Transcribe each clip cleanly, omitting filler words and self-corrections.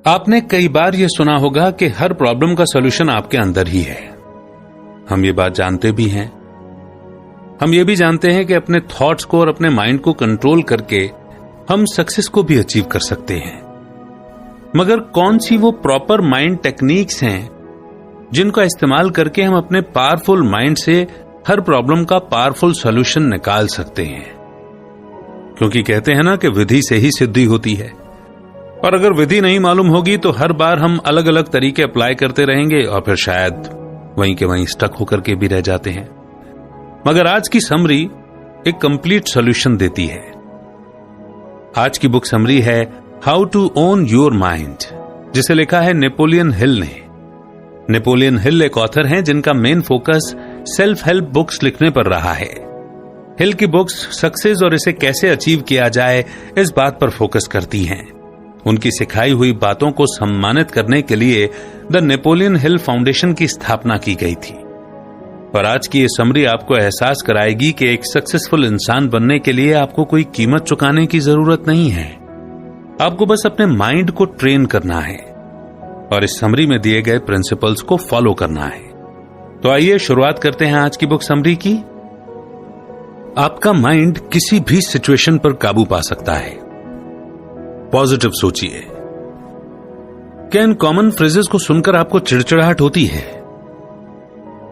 आपने कई बार यह सुना होगा कि हर प्रॉब्लम का सॉल्यूशन आपके अंदर ही है। हम ये बात जानते भी हैं। हम ये भी जानते हैं कि अपने थॉट्स को और अपने माइंड को कंट्रोल करके हम सक्सेस को भी अचीव कर सकते हैं। मगर कौन सी वो प्रॉपर माइंड टेक्निक्स हैं जिनका इस्तेमाल करके हम अपने पावरफुल माइंड से हर प्रॉब्लम का पावरफुल सॉल्यूशन निकाल सकते हैं? क्योंकि कहते हैं ना कि विधि से ही सिद्धि होती है, और अगर विधि नहीं मालूम होगी तो हर बार हम अलग अलग तरीके अप्लाई करते रहेंगे और फिर शायद वहीं के वहीं स्टक होकर के भी रह जाते हैं। मगर आज की समरी एक कंप्लीट सॉल्यूशन देती है। आज की बुक समरी है how to own your mind, जिसे लिखा है नेपोलियन हिल ने। नेपोलियन हिल एक ऑथर हैं जिनका main focus self help books लिखने पर रहा है। हिल की बुक्स सक्सेस और इसे कैसे अचीव किया जाए इस बात पर फोकस करती हैं। उनकी सिखाई हुई बातों को सम्मानित करने के लिए द नेपोलियन हिल फाउंडेशन की स्थापना की गई थी। और आज की ये समरी आपको एहसास कराएगी कि एक सक्सेसफुल इंसान बनने के लिए आपको कोई कीमत चुकाने की जरूरत नहीं है। आपको बस अपने माइंड को ट्रेन करना है और इस समरी में दिए गए प्रिंसिपल्स को फॉलो करना है। तो आइए शुरुआत करते हैं आज की बुक समरी की। आपका माइंड किसी भी सिचुएशन पर काबू पा सकता है। पॉजिटिव सोचिए। क्या इन कॉमन फ्रेजेस को सुनकर आपको चिड़चिड़ाहट होती है?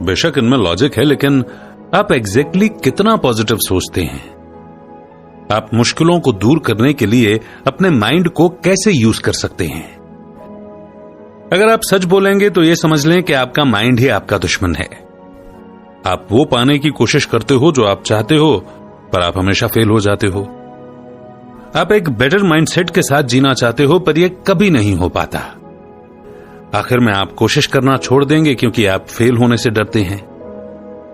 बेशक इनमें लॉजिक है, लेकिन आप एग्जैक्टली कितना पॉजिटिव सोचते हैं? आप मुश्किलों को दूर करने के लिए अपने माइंड को कैसे यूज कर सकते हैं? अगर आप सच बोलेंगे तो यह समझ लें कि आपका माइंड ही आपका दुश्मन है। आप वो पाने की कोशिश करते हो जो आप चाहते हो, पर आप हमेशा फेल हो जाते हो। आप एक बेटर माइंडसेट के साथ जीना चाहते हो, पर यह कभी नहीं हो पाता। आखिर में आप कोशिश करना छोड़ देंगे क्योंकि आप फेल होने से डरते हैं।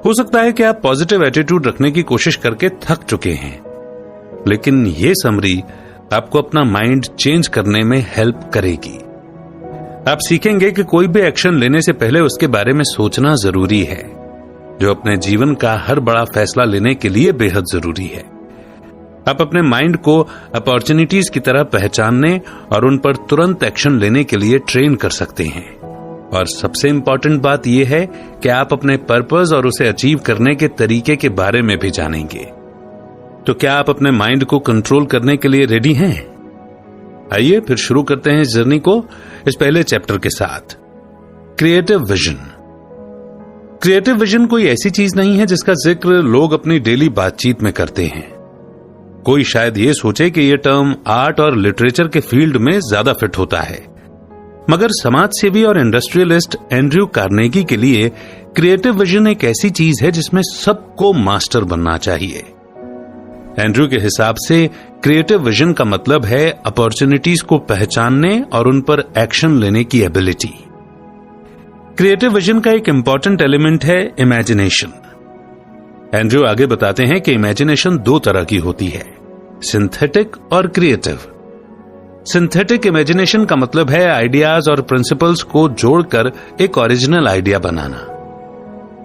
हो सकता है कि आप पॉजिटिव एटीट्यूड रखने की कोशिश करके थक चुके हैं, लेकिन यह समरी आपको अपना माइंड चेंज करने में हेल्प करेगी। आप सीखेंगे कि कोई भी एक्शन लेने से पहले उसके बारे में सोचना जरूरी है, जो अपने जीवन का हर बड़ा फैसला लेने के लिए बेहद जरूरी है। आप अपने माइंड को अपॉर्चुनिटीज की तरह पहचानने और उन पर तुरंत एक्शन लेने के लिए ट्रेन कर सकते हैं। और सबसे इंपॉर्टेंट बात यह है कि आप अपने पर्पस और उसे अचीव करने के तरीके के बारे में भी जानेंगे। तो क्या आप अपने माइंड को कंट्रोल करने के लिए रेडी हैं? आइए फिर शुरू करते हैं इस जर्नी को इस पहले चैप्टर के साथ, क्रिएटिव विजन। क्रिएटिव विजन कोई ऐसी चीज नहीं है जिसका जिक्र लोग अपनी डेली बातचीत में करते हैं। कोई शायद ये सोचे कि यह टर्म आर्ट और लिटरेचर के फील्ड में ज्यादा फिट होता है, मगर समाजसेवी और इंडस्ट्रियलिस्ट एंड्रयू कार्नेगी के लिए क्रिएटिव विजन एक ऐसी चीज है जिसमें सबको मास्टर बनना चाहिए। एंड्रयू के हिसाब से क्रिएटिव विजन का मतलब है अपॉर्चुनिटीज को पहचानने और उन पर एक्शन लेने की एबिलिटी। क्रिएटिव विजन का एक इंपॉर्टेंट एलिमेंट है इमेजिनेशन। एंड्रयू आगे बताते हैं कि इमेजिनेशन दो तरह की होती है, सिंथेटिक और क्रिएटिव। सिंथेटिक इमेजिनेशन का मतलब है आइडियाज और प्रिंसिपल्स को जोड़कर एक ओरिजिनल आइडिया बनाना।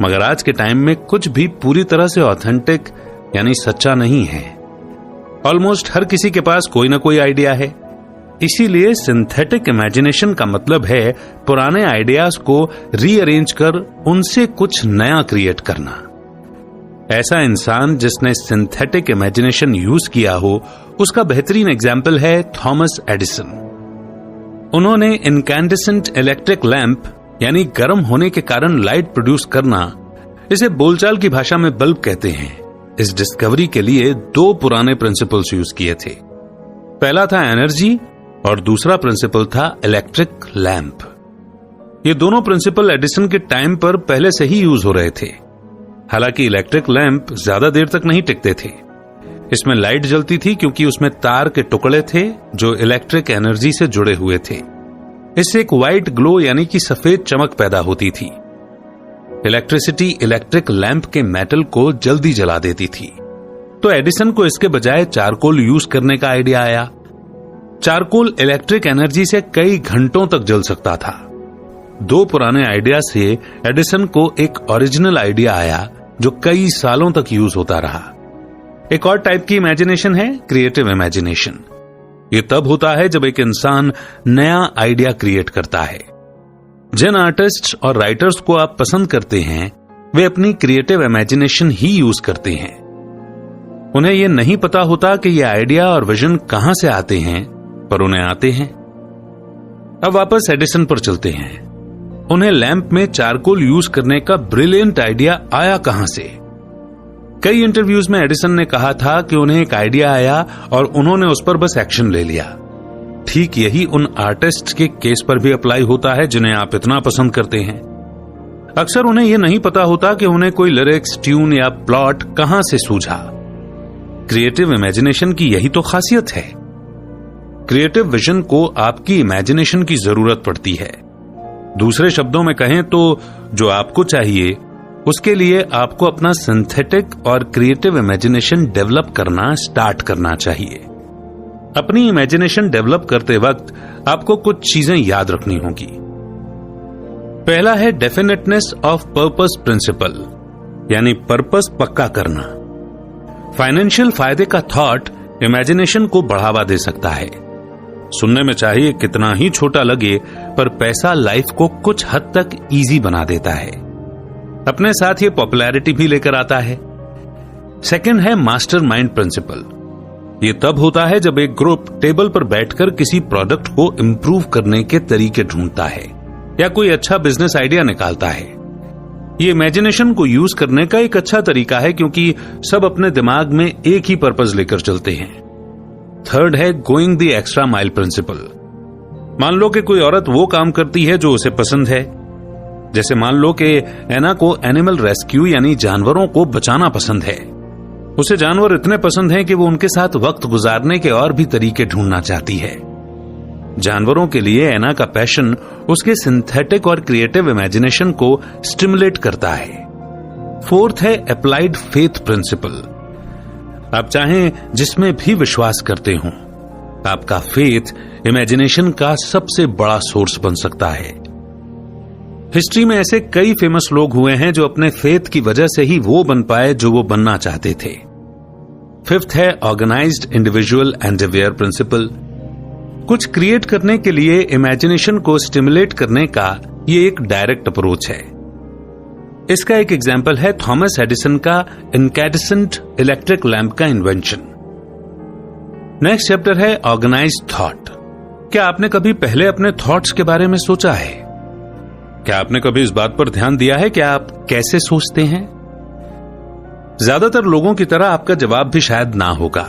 मगर आज के टाइम में कुछ भी पूरी तरह से ऑथेंटिक यानी सच्चा नहीं है। ऑलमोस्ट हर किसी के पास कोई ना कोई आइडिया है। इसीलिए सिंथेटिक इमेजिनेशन का मतलब है पुराने आइडियाज को रीअरेंज कर उनसे कुछ नया क्रिएट करना। ऐसा इंसान जिसने सिंथेटिक इमेजिनेशन यूज किया हो, उसका बेहतरीन एग्जाम्पल है थॉमस एडिसन। उन्होंने इनकैंडेसेंट इलेक्ट्रिक लैंप यानी गर्म होने के कारण लाइट प्रोड्यूस करना, इसे बोलचाल की भाषा में बल्ब कहते हैं, इस डिस्कवरी के लिए दो पुराने प्रिंसिपल्स यूज किए थे। पहला था एनर्जी और दूसरा प्रिंसिपल था इलेक्ट्रिक लैंप। ये दोनों प्रिंसिपल एडिसन के टाइम पर पहले से ही यूज हो रहे थे। हालांकि इलेक्ट्रिक लैंप ज्यादा देर तक नहीं टिकते थे। इसमें लाइट जलती थी क्योंकि उसमें तार के टुकड़े थे जो इलेक्ट्रिक एनर्जी से जुड़े हुए थे। इससे एक व्हाइट ग्लो यानी कि सफेद चमक पैदा होती थी। इलेक्ट्रिसिटी इलेक्ट्रिक लैंप के मेटल को जल्दी जला देती थी। तो एडिसन को इसके बजाय चारकोल यूज करने का आइडिया आया। चारकोल इलेक्ट्रिक एनर्जी से कई घंटों तक जल सकता था। दो पुराने आइडिया से एडिसन को एक ओरिजिनल आइडिया आया जो कई सालों तक यूज होता रहा। एक और टाइप की इमेजिनेशन है क्रिएटिव इमेजिनेशन। ये तब होता है जब एक इंसान नया आइडिया क्रिएट करता है। जिन आर्टिस्ट्स और राइटर्स को आप पसंद करते हैं वे अपनी क्रिएटिव इमेजिनेशन ही यूज करते हैं। उन्हें यह नहीं पता होता कि यह आइडिया और विजन कहां से आते हैं, पर उन्हें आते हैं। अब वापस एडिसन पर चलते हैं। उन्हें लैंप में चारकोल यूज करने का ब्रिलियंट आइडिया आया कहां से? कई इंटरव्यूज में एडिसन ने कहा था कि उन्हें एक आइडिया आया और उन्होंने उस पर बस एक्शन ले लिया। ठीक यही उन आर्टिस्ट्स के केस पर भी अप्लाई होता है जिन्हें आप इतना पसंद करते हैं। अक्सर उन्हें यह नहीं पता होता कि उन्हें कोई लिरिक्स, ट्यून या प्लॉट कहां से सूझा। क्रिएटिव इमेजिनेशन की यही तो खासियत है। क्रिएटिव विजन को आपकी इमेजिनेशन की जरूरत पड़ती है। दूसरे शब्दों में कहें तो जो आपको चाहिए उसके लिए आपको अपना सिंथेटिक और क्रिएटिव इमेजिनेशन डेवलप करना स्टार्ट करना चाहिए। अपनी इमेजिनेशन डेवलप करते वक्त आपको कुछ चीजें याद रखनी होगी। पहला है डेफिनेटनेस ऑफ पर्पस प्रिंसिपल, यानी पर्पस पक्का करना। फाइनेंशियल फायदे का थॉट इमेजिनेशन को बढ़ावा दे सकता है। सुनने में चाहिए कितना ही छोटा लगे, पर पैसा लाइफ को कुछ हद तक इजी बना देता है। अपने साथ ये पॉपुलैरिटी भी लेकर आता है। सेकंड है मास्टरमाइंड प्रिंसिपल। ये तब होता है जब एक ग्रुप टेबल पर बैठकर किसी प्रोडक्ट को इंप्रूव करने के तरीके ढूंढता है या कोई अच्छा बिजनेस आइडिया निकालता है। ये इमेजिनेशन को यूज करने का एक अच्छा तरीका है क्योंकि सब अपने दिमाग में एक ही पर्पस लेकर चलते हैं। थर्ड है going the extra mile principle. मान लो कि कोई औरत वो काम करती है जो उसे पसंद है। जैसे मान लो कि एना को एनिमल रेस्क्यू यानी जानवरों को बचाना पसंद है। उसे जानवर इतने पसंद हैं कि वो उनके साथ वक्त गुजारने के और भी तरीके ढूंढना चाहती है। जानवरों के लिए एना का पैशन उसके सिंथेटिक और क्रिएटिव इमेजिनेशन को स्टिमुलेट करता है। फोर्थ है अप्लाइड फेथ प्रिंसिपल। आप चाहें जिसमें भी विश्वास करते हो, आपका फेथ इमेजिनेशन का सबसे बड़ा सोर्स बन सकता है। हिस्ट्री में ऐसे कई फेमस लोग हुए हैं जो अपने फेथ की वजह से ही वो बन पाए जो वो बनना चाहते थे। फिफ्थ है ऑर्गेनाइज्ड इंडिविजुअल एंडेवियर प्रिंसिपल। कुछ क्रिएट करने के लिए इमेजिनेशन को स्टिमुलेट करने का ये एक डायरेक्ट अप्रोच है। इसका एक एग्जाम्पल है थॉमस एडिसन का इनकैंडेसेंट इलेक्ट्रिक लैंप का इन्वेंशन। नेक्स्ट चैप्टर है ऑर्गेनाइज्ड थॉट। क्या आपने कभी पहले अपने थॉट्स के बारे में सोचा है? क्या आपने कभी इस बात पर ध्यान दिया है कि आप कैसे सोचते हैं? ज्यादातर लोगों की तरह आपका जवाब भी शायद ना होगा।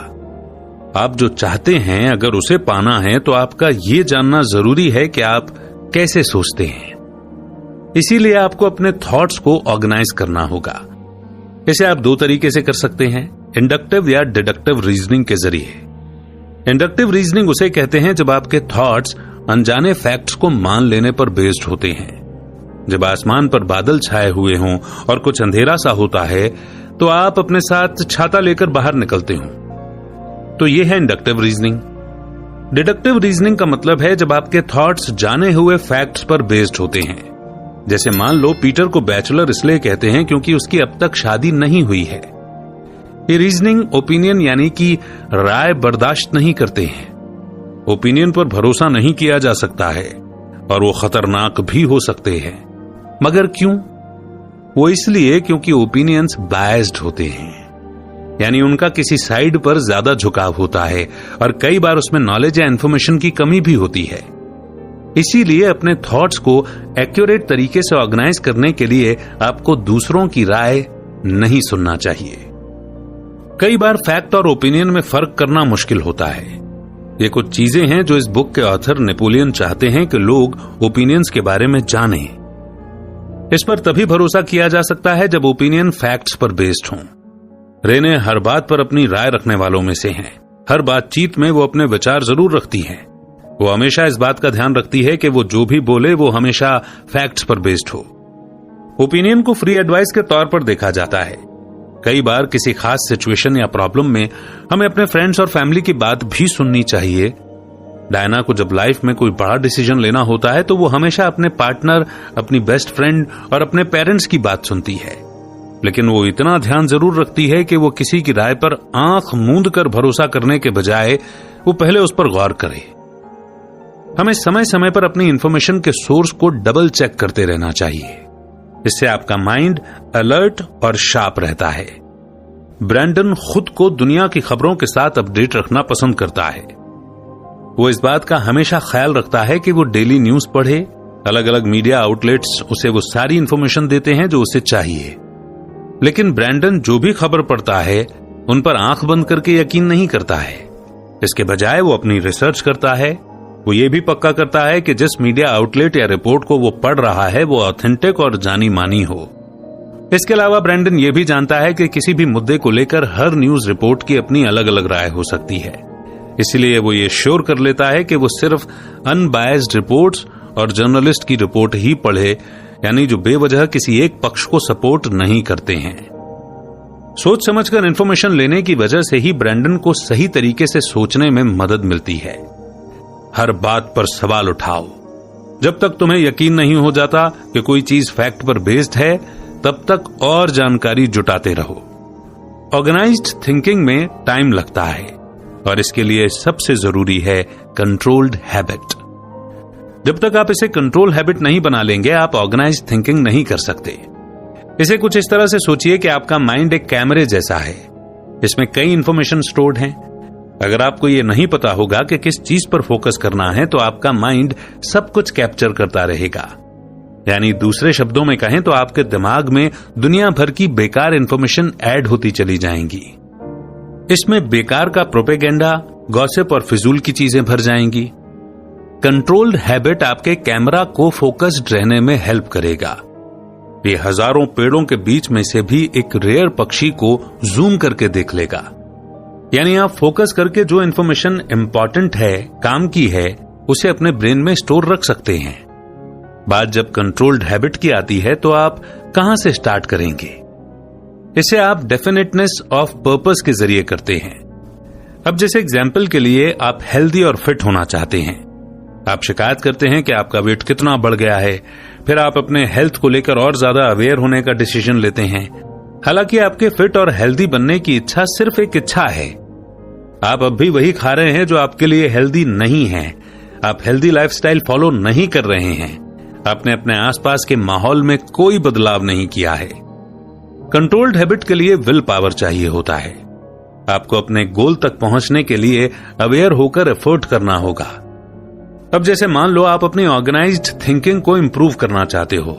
आप जो चाहते हैं अगर उसे पाना है तो आपका यह जानना जरूरी है कि आप कैसे सोचते हैं। इसीलिए आपको अपने थॉट्स को ऑर्गेनाइज करना होगा। इसे आप दो तरीके से कर सकते हैं, इंडक्टिव या डिडक्टिव रीजनिंग के जरिए। इंडक्टिव रीजनिंग उसे कहते हैं जब आपके थॉट्स अनजाने फैक्ट्स को मान लेने पर बेस्ड होते हैं। जब आसमान पर बादल छाए हुए हों और कुछ अंधेरा सा होता है तो आप अपने साथ छाता लेकर बाहर निकलते हो। तो यह है इंडक्टिव रीजनिंग। डिडक्टिव रीजनिंग का मतलब है जब आपके थॉट्स जाने हुए फैक्ट्स पर बेस्ड होते हैं। जैसे मान लो पीटर को बैचलर इसलिए कहते हैं क्योंकि उसकी अब तक शादी नहीं हुई है। ये रीजनिंग ओपिनियन यानी कि राय बर्दाश्त नहीं करते हैं। ओपिनियन पर भरोसा नहीं किया जा सकता है और वो खतरनाक भी हो सकते हैं। मगर क्यों? वो इसलिए क्योंकि ओपिनियंस बायस्ड होते हैं, यानी उनका किसी साइड पर ज्यादा झुकाव होता है और कई बार उसमें नॉलेज या इंफॉर्मेशन की कमी भी होती है। इसीलिए अपने थॉट्स को एक्यूरेट तरीके से ऑर्गेनाइज करने के लिए आपको दूसरों की राय नहीं सुनना चाहिए। कई बार फैक्ट और ओपिनियन में फर्क करना मुश्किल होता है। ये कुछ चीजें हैं जो इस बुक के ऑथर नेपोलियन चाहते हैं कि लोग ओपिनियंस के बारे में जानें। इस पर तभी भरोसा किया जा सकता है जब ओपिनियन फैक्ट्स पर बेस्ड हों। रेने हर बात पर अपनी राय रखने वालों में से हैं। हर बातचीत में वो अपने विचार जरूर रखती हैं। वो हमेशा इस बात का ध्यान रखती है कि वो जो भी बोले वो हमेशा फैक्ट्स पर बेस्ड हो। ओपिनियन को फ्री एडवाइस के तौर पर देखा जाता है। कई बार किसी खास सिचुएशन या प्रॉब्लम में हमें अपने फ्रेंड्स और फैमिली की बात भी सुननी चाहिए। डायना को जब लाइफ में कोई बड़ा डिसीजन लेना होता है तो वो हमेशा अपने पार्टनर, अपनी बेस्ट फ्रेंड और अपने पेरेंट्स की बात सुनती है, लेकिन वो इतना ध्यान जरूर रखती है कि वो किसी की राय पर आंख मूंद कर भरोसा करने के बजाय वो पहले उस पर गौर करे। हमें समय समय पर अपनी इंफॉर्मेशन के सोर्स को डबल चेक करते रहना चाहिए। इससे आपका माइंड अलर्ट और शार्प रहता है। ब्रैंडन खुद को दुनिया की खबरों के साथ अपडेट रखना पसंद करता है। वो इस बात का हमेशा ख्याल रखता है कि वो डेली न्यूज पढ़े। अलग अलग मीडिया आउटलेट्स उसे वो सारी इंफॉर्मेशन देते हैं जो उसे चाहिए, लेकिन ब्रैंडन जो भी खबर पढ़ता है उन पर आंख बंद करके यकीन नहीं करता है। इसके बजाय वो अपनी रिसर्च करता है। वो ये भी पक्का करता है कि जिस मीडिया आउटलेट या रिपोर्ट को वो पढ़ रहा है वो ऑथेंटिक और जानी मानी हो। इसके अलावा ब्रैंडन ये भी जानता है कि किसी भी मुद्दे को लेकर हर न्यूज रिपोर्ट की अपनी अलग अलग राय हो सकती है। इसलिए वो ये श्योर कर लेता है कि वो सिर्फ अनबायस्ड रिपोर्ट्स और जर्नलिस्ट की रिपोर्ट ही पढ़े, यानी जो बेवजह किसी एक पक्ष को सपोर्ट नहीं करते हैं। सोच समझकर इंफॉर्मेशन लेने की वजह से ही ब्रैंडन को सही तरीके से सोचने में मदद मिलती है। हर बात पर सवाल उठाओ। जब तक तुम्हें यकीन नहीं हो जाता कि कोई चीज फैक्ट पर बेस्ड है, तब तक और जानकारी जुटाते रहो। ऑर्गेनाइज्ड थिंकिंग में टाइम लगता है और इसके लिए सबसे जरूरी है कंट्रोल्ड हैबिट। जब तक आप इसे कंट्रोल हैबिट नहीं बना लेंगे, आप ऑर्गेनाइज्ड थिंकिंग नहीं कर सकते। इसे कुछ इस तरह से सोचिए कि आपका माइंड एक कैमरे जैसा है। इसमें कई इंफॉर्मेशन स्टोर्ड हैं। अगर आपको यह नहीं पता होगा कि किस चीज पर फोकस करना है, तो आपका माइंड सब कुछ कैप्चर करता रहेगा। यानी दूसरे शब्दों में कहें तो आपके दिमाग में दुनिया भर की बेकार इंफॉर्मेशन ऐड होती चली जाएंगी। इसमें बेकार का प्रोपेगेंडा, गॉसिप और फिजूल की चीजें भर जाएंगी। कंट्रोल्ड हैबिट आपके कैमरा को फोकस्ड रहने में हेल्प करेगा। ये हजारों पेड़ों के बीच में से भी एक रेयर पक्षी को जूम करके देख लेगा। यानी आप फोकस करके जो इंफॉर्मेशन इंपॉर्टेंट है, काम की है, उसे अपने ब्रेन में स्टोर रख सकते हैं। बात जब कंट्रोल्ड हैबिट की आती है तो आप कहां से स्टार्ट करेंगे? इसे आप डेफिनेटनेस ऑफ पर्पस के जरिए करते हैं। अब जैसे एग्जाम्पल के लिए आप हेल्दी और फिट होना चाहते हैं। आप शिकायत करते हैं कि आपका वेट कितना बढ़ गया है। फिर आप अपने हेल्थ को लेकर और ज्यादा अवेयर होने का डिसीजन लेते हैं। हालांकि आपके फिट और हेल्दी बनने की इच्छा सिर्फ एक इच्छा है। आप अब भी वही खा रहे हैं जो आपके लिए हेल्दी नहीं है। आप हेल्दी लाइफस्टाइल फॉलो नहीं कर रहे हैं। आपने अपने आसपास के माहौल में कोई बदलाव नहीं किया है। कंट्रोल्ड हैबिट के लिए विल पावर चाहिए होता है। आपको अपने गोल तक पहुंचने के लिए अवेयर होकर एफर्ट करना होगा। अब जैसे मान लो आप अपनी ऑर्गेनाइज्ड थिंकिंग को इंप्रूव करना चाहते हो,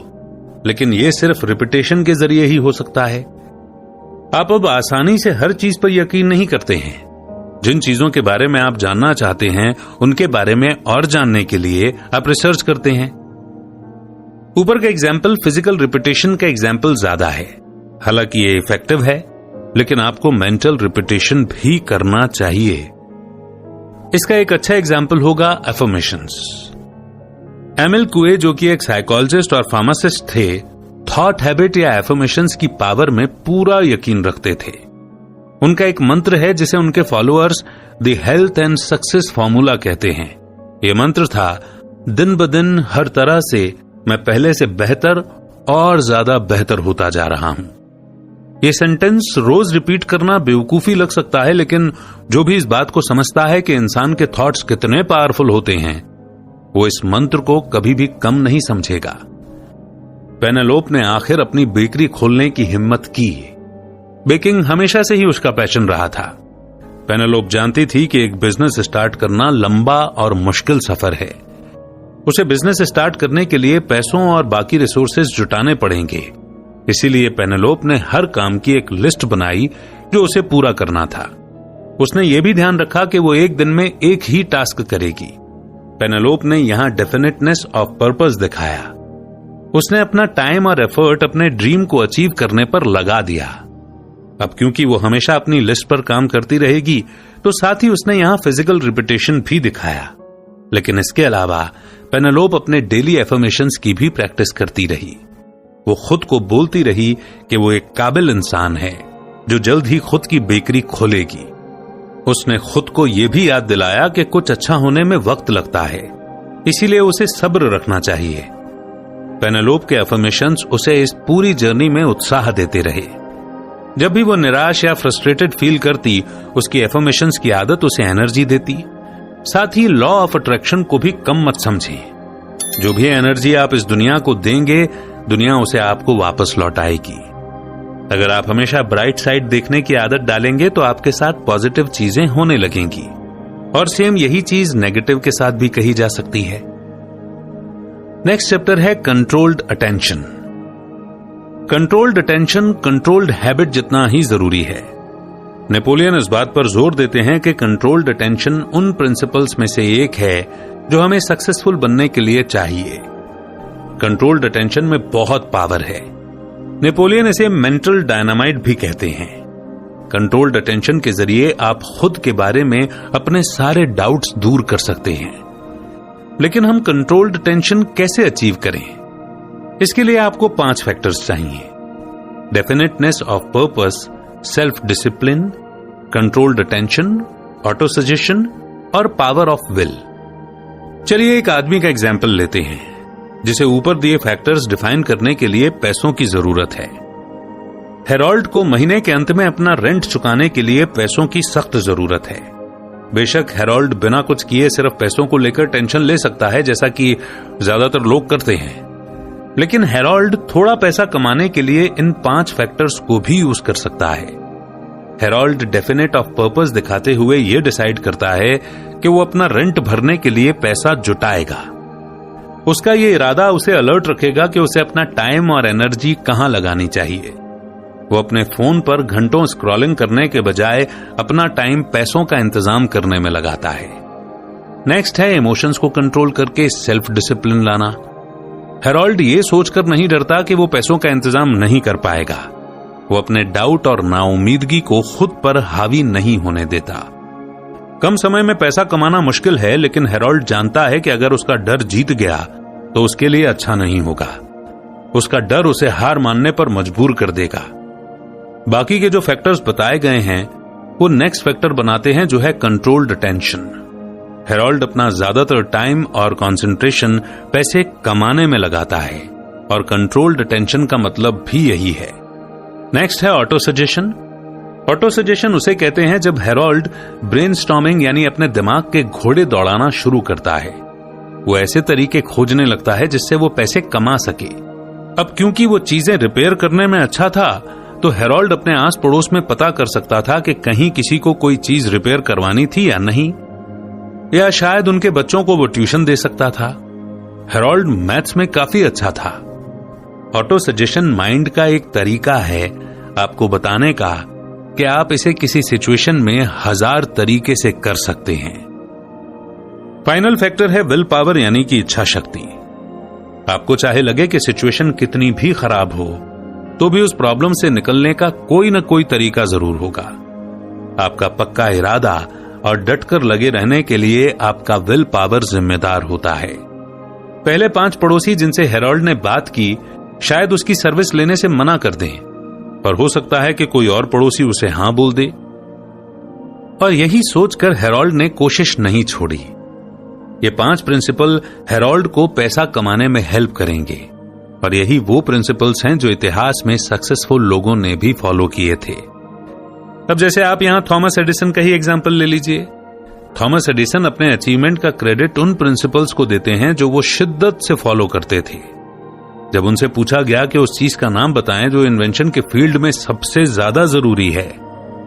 लेकिन यह सिर्फ रिपीटेशन के जरिए ही हो सकता है। आप अब आसानी से हर चीज पर यकीन नहीं करते हैं। जिन चीजों के बारे में आप जानना चाहते हैं, उनके बारे में और जानने के लिए आप रिसर्च करते हैं। ऊपर का एग्जाम्पल फिजिकल रिपीटेशन का एग्जाम्पल ज्यादा है। हालांकि ये इफेक्टिव है, लेकिन आपको मेंटल रिपीटेशन भी करना चाहिए। इसका एक अच्छा एग्जाम्पल होगा एफर्मेशंस। एमिल कुए, जो कि एक साइकोलॉजिस्ट और फार्मासिस्ट थे, थॉट हैबिट या एफर्मेशंस की पावर में पूरा यकीन रखते थे। उनका एक मंत्र है जिसे उनके followers the health and success formula कहते हैं। यह मंत्र था, दिन ब दिन हर तरह से मैं पहले से बेहतर और ज्यादा बेहतर होता जा रहा हूं। यह सेंटेंस रोज रिपीट करना बेवकूफी लग सकता है, लेकिन जो भी इस बात को समझता है कि इंसान के थॉट्स कितने पावरफुल होते हैं, वो इस मंत्र को कभी भी कम नहीं समझेगा। पेनेलोप ने आखिर अपनी बेकरी खोलने की हिम्मत की। बेकिंग हमेशा से ही उसका पैशन रहा था। पेनेलोप जानती थी कि एक बिजनेस स्टार्ट करना लंबा और मुश्किल सफर है। उसे बिजनेस स्टार्ट करने के लिए पैसों और बाकी रिसोर्सेज जुटाने पड़ेंगे। इसीलिए पेनेलोप ने हर काम की एक लिस्ट बनाई जो उसे पूरा करना था। उसने यह भी ध्यान रखा कि वो एक दिन में एक ही टास्क करेगी। पेनेलोप ने यहां डेफिनेटनेस ऑफ पर्पस दिखाया। उसने अपना टाइम और एफर्ट अपने ड्रीम को अचीव करने पर लगा दिया। अब क्योंकि वो हमेशा अपनी लिस्ट पर काम करती रहेगी, तो साथ ही उसने यहां फिजिकल रिपीटेशन भी दिखाया। लेकिन इसके अलावा पेनेलोप अपने डेली एफर्मेशंस की भी प्रैक्टिस करती रही। वो खुद को बोलती रही कि वो एक काबिल इंसान है जो जल्द ही खुद की बेकरी खोलेगी। उसने खुद को यह भी याद दिलाया कि कुछ अच्छा होने में वक्त लगता है, इसीलिए उसे सब्र रखना चाहिए। पेनेलोप के एफर्मेशंस उसे इस पूरी जर्नी में उत्साह देते रहे। जब भी वो निराश या फ्रस्ट्रेटेड फील करती, उसकी एफर्मेशंस की आदत उसे एनर्जी देती। साथ ही लॉ ऑफ अट्रैक्शन को भी कम मत समझिए। जो भी एनर्जी आप इस दुनिया को देंगे, दुनिया उसे आपको वापस लौटाएगी। अगर आप हमेशा ब्राइट साइड देखने की आदत डालेंगे तो आपके साथ पॉजिटिव चीजें होने लगेंगी। और सेम यही चीज नेगेटिव के साथ भी कही जा सकती है। नेक्स्ट चैप्टर है controlled attention. Controlled attention controlled habit जितना ही जरूरी है। नेपोलियन इस बात पर जोर देते हैं कि कंट्रोल्ड अटेंशन उन प्रिंसिपल्स में से एक है जो हमें सक्सेसफुल बनने के लिए चाहिए। कंट्रोल्ड अटेंशन में बहुत पावर है। नेपोलियन इसे मेंटल डायनामाइट भी कहते हैं। कंट्रोल्ड अटेंशन के जरिए आप खुद के बारे में अपने सारे डाउट्स दूर कर सकते हैं। लेकिन हम कंट्रोल्ड अटेंशन कैसे अचीव करें? इसके लिए आपको 5 फैक्टर्स चाहिए: definiteness of purpose, self discipline, controlled attention, auto suggestion और पावर ऑफ विल। चलिए एक आदमी का एग्जाम्पल लेते हैं जिसे ऊपर दिए फैक्टर्स डिफाइन करने के लिए पैसों की जरूरत है। हेरोल्ड को महीने के अंत में अपना रेंट चुकाने के लिए पैसों की सख्त जरूरत है। बेशक हेरोल्ड बिना कुछ किए सिर्फ पैसों को लेकर टेंशन ले सकता है, जैसा कि ज्यादातर लोग करते हैं, लेकिन हेरोल्ड थोड़ा पैसा कमाने के लिए इन 5 फैक्टर्स को भी यूज कर सकता है। हेरोल्ड डेफिनेट ऑफ पर्पस दिखाते हुए यह डिसाइड करता है कि वो अपना रेंट भरने के लिए पैसा जुटाएगा। उसका यह इरादा उसे अलर्ट रखेगा कि उसे अपना टाइम और एनर्जी कहां लगानी चाहिए। वो अपने फोन पर घंटों स्क्रॉलिंग करने के बजाय अपना टाइम पैसों का इंतजाम करने में लगाता है। नेक्स्ट है इमोशंस को कंट्रोल करके सेल्फ डिसिप्लिन लाना। हेरोल्ड ये सोचकर नहीं डरता कि वो पैसों का इंतजाम नहीं कर पाएगा। वो अपने डाउट और नाउमीदगी को खुद पर हावी नहीं होने देता। कम समय में पैसा कमाना मुश्किल है, लेकिन हेरोल्ड जानता है कि अगर उसका डर जीत गया तो उसके लिए अच्छा नहीं होगा। उसका डर उसे हार मानने पर मजबूर कर देगा। बाकी के जो फैक्टर्स बताए गए हैं वो नेक्स्ट फैक्टर बनाते हैं, जो है कंट्रोल्ड अटेंशन। हेरोल्ड अपना ज्यादातर टाइम और कंसंट्रेशन पैसे कमाने में लगाता है और कंट्रोल्ड अटेंशन का मतलब भी यही है। नेक्स्ट है ऑटो सजेशन। ऑटो सजेशन उसे कहते हैं जब हेरोल्ड ब्रेनस्टॉर्मिंग यानी अपने दिमाग के घोड़े दौड़ाना शुरू करता है। वो ऐसे तरीके खोजने लगता है जिससे वो पैसे कमा सके। अब क्योंकि वो चीजें रिपेयर करने में अच्छा था, तो हेरोल्ड अपने आस पड़ोस में पता कर सकता था कि कहीं किसी को कोई चीज रिपेयर करवानी थी या नहीं, या शायद उनके बच्चों को वो ट्यूशन दे सकता था। हेरोल्ड मैथ्स में काफी अच्छा था। ऑटो सजेशन माइंड का एक तरीका है आपको बताने का कि आप इसे किसी सिचुएशन में 1000 तरीके से कर सकते हैं। फाइनल फैक्टर है विल पावर यानी कि इच्छा शक्ति। आपको चाहे लगे कि सिचुएशन कितनी भी खराब हो, तो भी उस प्रॉब्लम से निकलने का कोई न कोई तरीका जरूर होगा। आपका पक्का इरादा और डटकर लगे रहने के लिए आपका विल पावर जिम्मेदार होता है। पहले 5 पड़ोसी जिनसे हेरोल्ड ने बात की शायद उसकी सर्विस लेने से मना कर दें, पर हो सकता है कि कोई और पड़ोसी उसे हां बोल दे। और यही सोचकर हेरोल्ड ने कोशिश नहीं छोड़ी। ये 5 प्रिंसिपल हेरोल्ड को पैसा कमाने में हेल्प करेंगे, और यही वो प्रिंसिपल्स हैं जो इतिहास में सक्सेसफुल लोगों ने भी फॉलो किए थे। अब जैसे आप यहां थॉमस एडिसन का ही एग्जांपल ले लीजिए। थॉमस एडिसन अपने अचीवमेंट का क्रेडिट उन प्रिंसिपल्स को देते हैं जो वो शिद्दत से फॉलो करते थे। जब उनसे पूछा गया कि उस चीज का नाम बताएं जो इन्वेंशन के फील्ड में सबसे ज्यादा जरूरी है,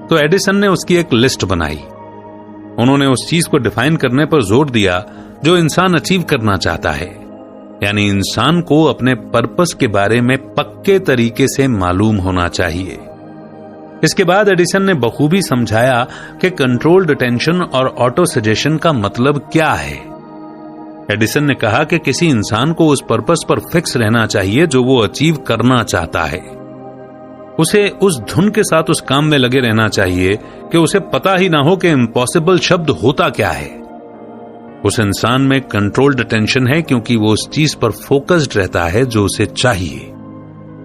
तो एडिसन ने उसकी एक लिस्ट बनाई। उन्होंने उस चीज को डिफाइन करने पर जोर दिया जो इंसान अचीव करना चाहता है, यानी इंसान को अपने पर्पस के बारे में पक्के तरीके से मालूम होना चाहिए। इसके बाद एडिसन ने बखूबी समझाया कि कंट्रोल्ड अटेंशन और ऑटो सजेशन का मतलब क्या है। एडिसन ने कहा कि किसी इंसान को उस पर्पस पर फिक्स रहना चाहिए जो वो अचीव करना चाहता है। उसे उस धुन के साथ उस काम में लगे रहना चाहिए कि उसे पता ही ना हो कि इम्पॉसिबल शब्द होता क्या है। उस इंसान में कंट्रोल्ड अटेंशन है क्योंकि वो उस चीज पर फोकस्ड रहता है जो उसे चाहिए।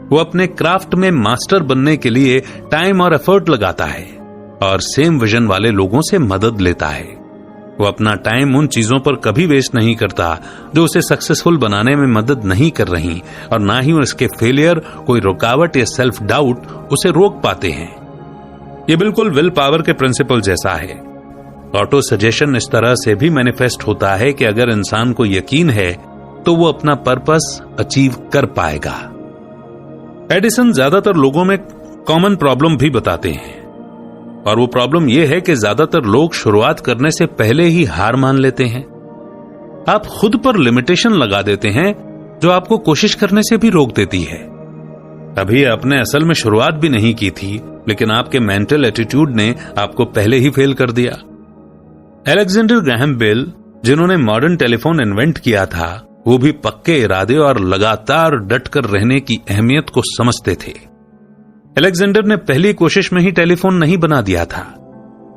वो अपने क्राफ्ट में मास्टर बनने के लिए टाइम और एफर्ट लगाता है और सेम विजन वाले लोगों से मदद लेता है। वो अपना टाइम उन चीजों पर कभी वेस्ट नहीं करता जो उसे सक्सेसफुल बनाने में मदद नहीं कर रही, और ना ही उसके फेलियर, कोई रुकावट या सेल्फ डाउट उसे रोक पाते हैं। ये बिल्कुल विल पावर के प्रिंसिपल जैसा है। ऑटो सजेशन इस तरह से भी मैनिफेस्ट होता है कि अगर इंसान को यकीन है तो वो अपना पर्पस अचीव कर पाएगा। एडिसन ज्यादातर लोगों में कॉमन प्रॉब्लम भी बताते हैं, और वो प्रॉब्लम ये है कि ज्यादातर लोग शुरुआत करने से पहले ही हार मान लेते हैं। आप खुद पर लिमिटेशन लगा देते हैं जो आपको कोशिश करने से भी रोक देती है। अभी आपने असल में शुरुआत भी नहीं की थी, लेकिन आपके मेंटल एटीट्यूड ने आपको पहले ही फेल कर दिया। अलेक्जेंडर ग्राहम बेल, जिन्होंने मॉडर्न टेलीफोन इन्वेंट किया था, वो भी पक्के इरादे और लगातार डटकर रहने की अहमियत को समझते थे। अलेक्जेंडर ने पहली कोशिश में ही टेलीफोन नहीं बना दिया था।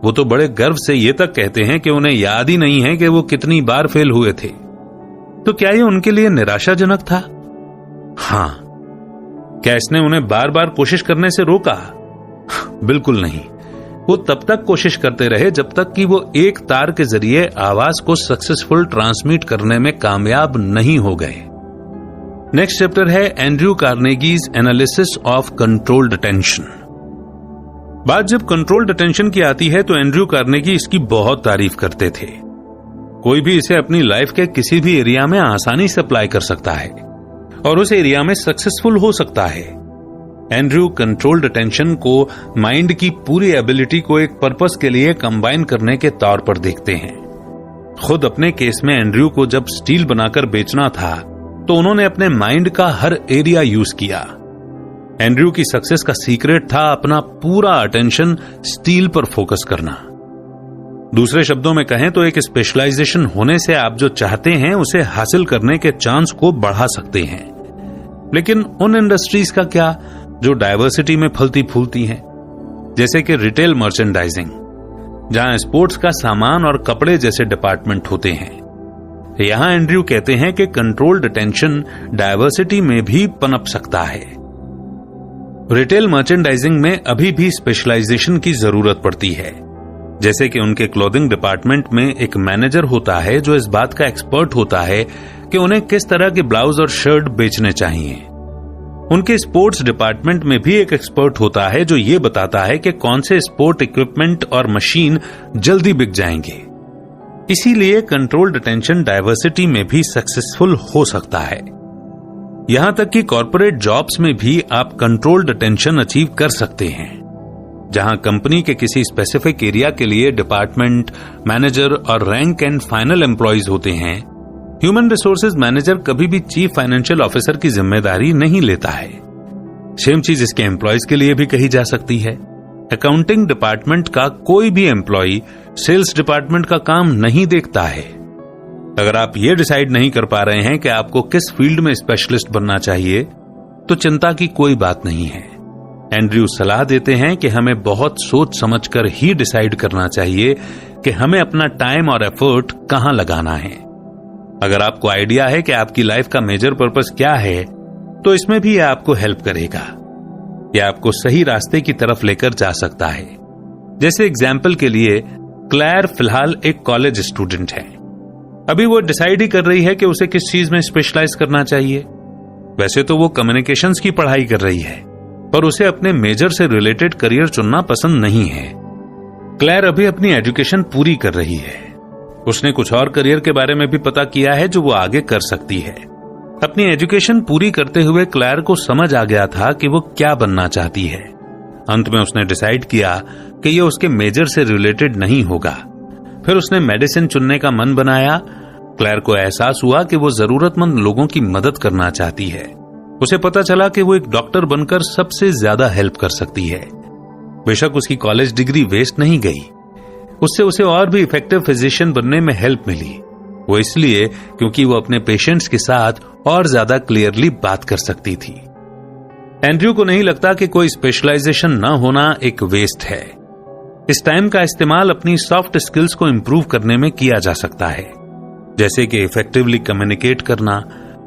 वो तो बड़े गर्व से ये तक कहते हैं कि उन्हें याद ही नहीं है कि वो कितनी बार फेल हुए थे। तो क्या ये उनके लिए निराशाजनक था? हां। क्या इसने उन्हें बार बार कोशिश करने से रोका? बिल्कुल नहीं। वो तब तक कोशिश करते रहे जब तक कि वो एक तार के जरिए आवाज को सक्सेसफुल ट्रांसमिट करने में कामयाब नहीं हो गए। नेक्स्ट चैप्टर है Andrew Carnegie's analysis of controlled attention. बात जब कंट्रोल्ड अटेंशन की आती है तो एंड्रयू कार्नेगी इसकी बहुत तारीफ करते थे। कोई भी इसे अपनी लाइफ के किसी भी एरिया में आसानी से अप्लाई कर सकता है और उस एरिया में सक्सेसफुल हो सकता है। एंड्रयू कंट्रोल्ड अटेंशन को माइंड की पूरी एबिलिटी को एक पर्पस के लिए कंबाइन करने के तौर पर देखते हैं। खुद अपने केस में एंड्रयू को जब स्टील बनाकर बेचना था तो उन्होंने अपने माइंड का हर एरिया यूज किया। एंड्रयू की सक्सेस का सीक्रेट था अपना पूरा अटेंशन स्टील पर फोकस करना। दूसरे शब्दों में कहें तो एक स्पेशलाइजेशन होने से आप जो चाहते हैं उसे हासिल करने के चांस को बढ़ा सकते हैं। लेकिन उन इंडस्ट्रीज का क्या जो डायवर्सिटी में फलती फूलती हैं, जैसे कि रिटेल मर्चेंडाइजिंग, जहां स्पोर्ट्स का सामान और कपड़े जैसे डिपार्टमेंट होते हैं। यहां एंड्रयू कहते हैं कि कंट्रोल्ड अटेंशन डायवर्सिटी में भी पनप सकता है। रिटेल मर्चेंडाइजिंग में अभी भी स्पेशलाइजेशन की जरूरत पड़ती है, जैसे कि उनके क्लोथिंग डिपार्टमेंट में एक मैनेजर होता है जो इस बात का एक्सपर्ट होता है कि उन्हें किस तरह के ब्लाउज और शर्ट बेचने चाहिए। उनके स्पोर्ट्स डिपार्टमेंट में भी एक एक्सपर्ट होता है जो ये बताता है कि कौन से स्पोर्ट इक्विपमेंट और मशीन जल्दी बिक जाएंगे। इसीलिए कंट्रोल्ड अटेंशन डायवर्सिटी में भी सक्सेसफुल हो सकता है। यहां तक कि कॉर्पोरेट जॉब्स में भी आप कंट्रोल्ड अटेंशन अचीव कर सकते हैं, जहां कंपनी के किसी स्पेसिफिक एरिया के लिए डिपार्टमेंट, मैनेजर और रैंक एंड फाइनल एम्प्लॉयज होते हैं। ह्यूमन रिसोर्सेज मैनेजर कभी भी चीफ फाइनेंशियल ऑफिसर की जिम्मेदारी नहीं लेता है। सेम चीज इसके एम्प्लॉयज के लिए भी कही जा सकती है। अकाउंटिंग डिपार्टमेंट का कोई भी एम्प्लॉय सेल्स डिपार्टमेंट का काम नहीं देखता है। अगर आप ये डिसाइड नहीं कर पा रहे हैं कि आपको किस फील्ड में स्पेशलिस्ट बनना चाहिए, तो चिंता की कोई बात नहीं है। एंड्रयू सलाह देते हैं कि हमें बहुत सोच समझकर ही डिसाइड करना चाहिए कि हमें अपना टाइम और एफर्ट कहां लगाना है। अगर आपको आइडिया है कि आपकी लाइफ का मेजर पर्पस क्या है, तो इसमें भी यह आपको हेल्प करेगा। यह आपको सही रास्ते की तरफ लेकर जा सकता है। जैसे एग्जाम्पल के लिए, क्लेयर फिलहाल एक कॉलेज स्टूडेंट है। अभी वो डिसाइड ही कर रही है कि उसे किस चीज में स्पेशलाइज करना चाहिए। वैसे तो वो कम्युनिकेशंस की पढ़ाई कर रही है, पर उसे अपने मेजर से रिलेटेड करियर चुनना पसंद नहीं है। क्लेयर अभी अपनी एजुकेशन पूरी कर रही है। उसने कुछ और करियर के बारे में भी पता किया है जो वो आगे कर सकती है। अपनी एजुकेशन पूरी करते हुए क्लेयर को समझ आ गया था कि वो क्या बनना चाहती है। अंत में उसने डिसाइड किया कि ये उसके मेजर से रिलेटेड नहीं होगा। फिर उसने मेडिसिन चुनने का मन बनाया। क्लेयर को एहसास हुआ कि वो जरूरतमंद लोगों की मदद करना चाहती है। उसे पता चला कि वो एक डॉक्टर बनकर सबसे ज्यादा हेल्प कर सकती है। बेशक उसकी कॉलेज डिग्री वेस्ट नहीं गई, उससे उसे और भी इफेक्टिव फिजिशियन बनने में हेल्प मिली। वो इसलिए क्योंकि वो अपने पेशेंट्स के साथ और ज्यादा क्लियरली बात कर सकती थी। एंड्रयू को नहीं लगता कि कोई स्पेशलाइजेशन न होना एक वेस्ट है। इस टाइम का इस्तेमाल अपनी सॉफ्ट स्किल्स को इंप्रूव करने में किया जा सकता है, जैसे कि इफेक्टिवली कम्युनिकेट करना,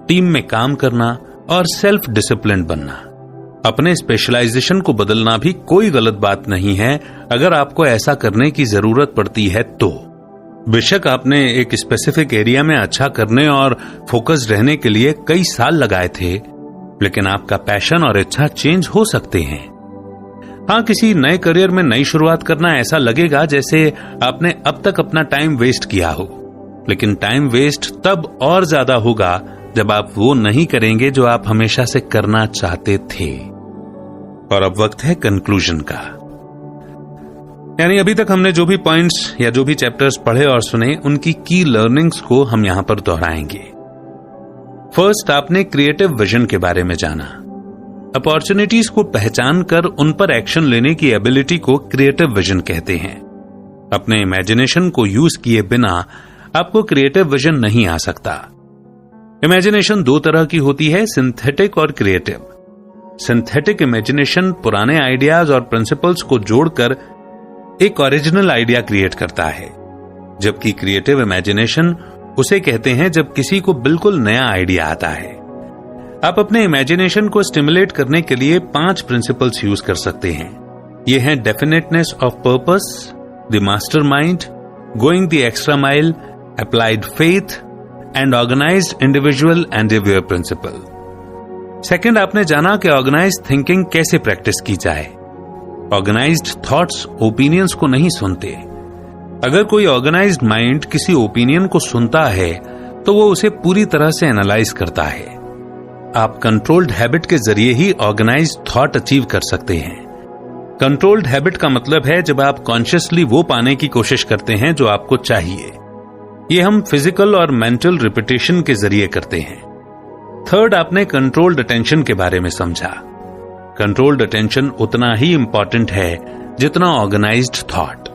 टीम में काम करना और सेल्फ डिसिप्लिन बनना। अपने स्पेशलाइजेशन को बदलना भी कोई गलत बात नहीं है अगर आपको ऐसा करने की जरूरत पड़ती है तो। बेशक आपने एक स्पेसिफिक एरिया में अच्छा करने और फोकस्ड रहने के लिए कई साल लगाए थे, लेकिन आपका पैशन और इच्छा चेंज हो सकते हैं। हाँ, किसी नए करियर में नई शुरुआत करना ऐसा लगेगा जैसे आपने अब तक अपना टाइम वेस्ट किया हो, लेकिन टाइम वेस्ट तब और ज्यादा होगा जब आप वो नहीं करेंगे जो आप हमेशा से करना चाहते थे। और अब वक्त है कंक्लूजन का, यानी अभी तक हमने जो भी पॉइंट्स या जो भी चैप्टर्स पढ़े और सुने, उनकी की लर्निंग्स को हम यहां पर दोहराएंगे। फर्स्ट, आपने क्रिएटिव विजन के बारे में जाना। अपॉर्चुनिटीज को पहचान कर उन पर एक्शन लेने की एबिलिटी को क्रिएटिव विजन कहते हैं। अपने इमेजिनेशन को यूज किए बिना आपको क्रिएटिव विजन नहीं आ सकता। इमेजिनेशन दो तरह की होती है, सिंथेटिक और क्रिएटिव। सिंथेटिक इमेजिनेशन पुराने आइडियाज और प्रिंसिपल्स को जोड़कर एक ओरिजिनल आइडिया क्रिएट करता है, जबकि क्रिएटिव इमेजिनेशन उसे कहते हैं जब किसी को बिल्कुल नया आइडिया आता है। आप अपने इमेजिनेशन को स्टिमुलेट करने के लिए 5 प्रिंसिपल्स यूज कर सकते हैं। ये हैं definiteness of purpose, the mastermind, going the extra mile, applied faith and organised individual endeavour principle. Second, आपने जाना कि ऑर्गेनाइज्ड थिंकिंग कैसे प्रैक्टिस की जाए। ऑर्गेनाइज्ड थॉट्स ओपिनियंस को नहीं सुनते। अगर कोई ऑर्गेनाइज्ड माइंड किसी ओपिनियन को सुनता है तो वो उसे पूरी तरह से एनालाइज करता है। आप कंट्रोल्ड हैबिट के जरिए ही ऑर्गेनाइज्ड थॉट अचीव कर सकते हैं। कंट्रोल्ड हैबिट का मतलब है जब आप कॉन्शियसली वो पाने की कोशिश करते हैं जो आपको चाहिए। ये हम फिजिकल और मेंटल रिपीटेशन के जरिए करते हैं। थर्ड, आपने कंट्रोल्ड अटेंशन के बारे में समझा। कंट्रोल्ड अटेंशन उतना ही इंपॉर्टेंट है जितना ऑर्गेनाइज्ड थॉट।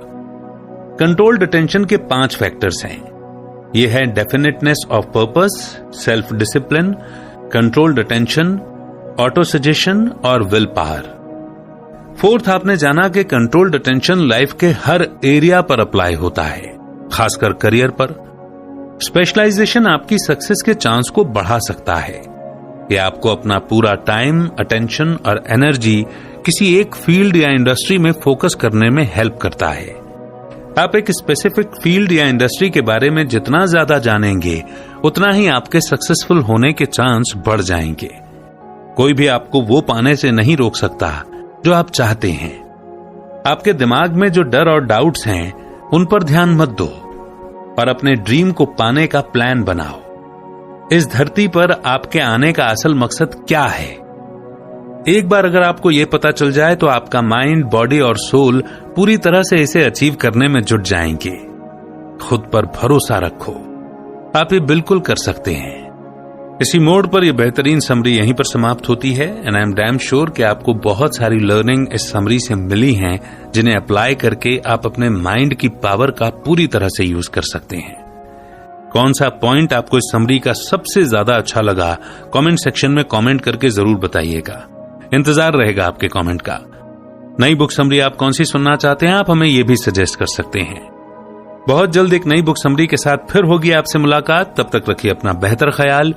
कंट्रोल्ड अटेंशन के 5 फैक्टर्स हैं। ये है definiteness of purpose, self discipline, controlled attention, auto suggestion और विल पावर। फोर्थ, आपने जाना कि कंट्रोल्ड अटेंशन लाइफ के हर एरिया पर अप्लाई होता है, खासकर करियर पर। स्पेशलाइजेशन आपकी सक्सेस के चांस को बढ़ा सकता है। यह आपको अपना पूरा टाइम, अटेंशन और एनर्जी किसी एक फील्ड या इंडस्ट्री में फोकस करने में हेल्प करता है। आप एक स्पेसिफिक फील्ड या इंडस्ट्री के बारे में जितना ज्यादा जानेंगे, उतना ही आपके सक्सेसफुल होने के चांस बढ़ जाएंगे। कोई भी आपको वो पाने से नहीं रोक सकता जो आप चाहते हैं। आपके दिमाग में जो डर और डाउट्स हैं, उन पर ध्यान मत दो और अपने ड्रीम को पाने का प्लान बनाओ। इस धरती पर आपके आने का असल मकसद क्या है? एक बार अगर आपको यह पता चल जाए तो आपका माइंड, बॉडी और सोल पूरी तरह से इसे अचीव करने में जुट जाएंगे। खुद पर भरोसा रखो, आप ये बिल्कुल कर सकते हैं। इसी मोड पर यह बेहतरीन समरी यहीं पर समाप्त होती है and I am damn sure कि आपको बहुत सारी लर्निंग इस समरी से मिली हैं, जिन्हें अप्लाई करके आप अपने माइंड की पावर का पूरी तरह से यूज कर सकते हैं। कौन सा पॉइंट आपको इस समरी का सबसे ज्यादा अच्छा लगा, कमेंट सेक्शन में कमेंट करके जरूर बताइएगा। इंतजार रहेगा आपके कमेंट का। नई बुक समरी आप कौन सी सुनना चाहते हैं, आप हमें यह भी सजेस्ट कर सकते हैं। बहुत जल्द एक नई बुक समरी के साथ फिर होगी आपसे मुलाकात। तब तक रखिए अपना बेहतर ख्याल।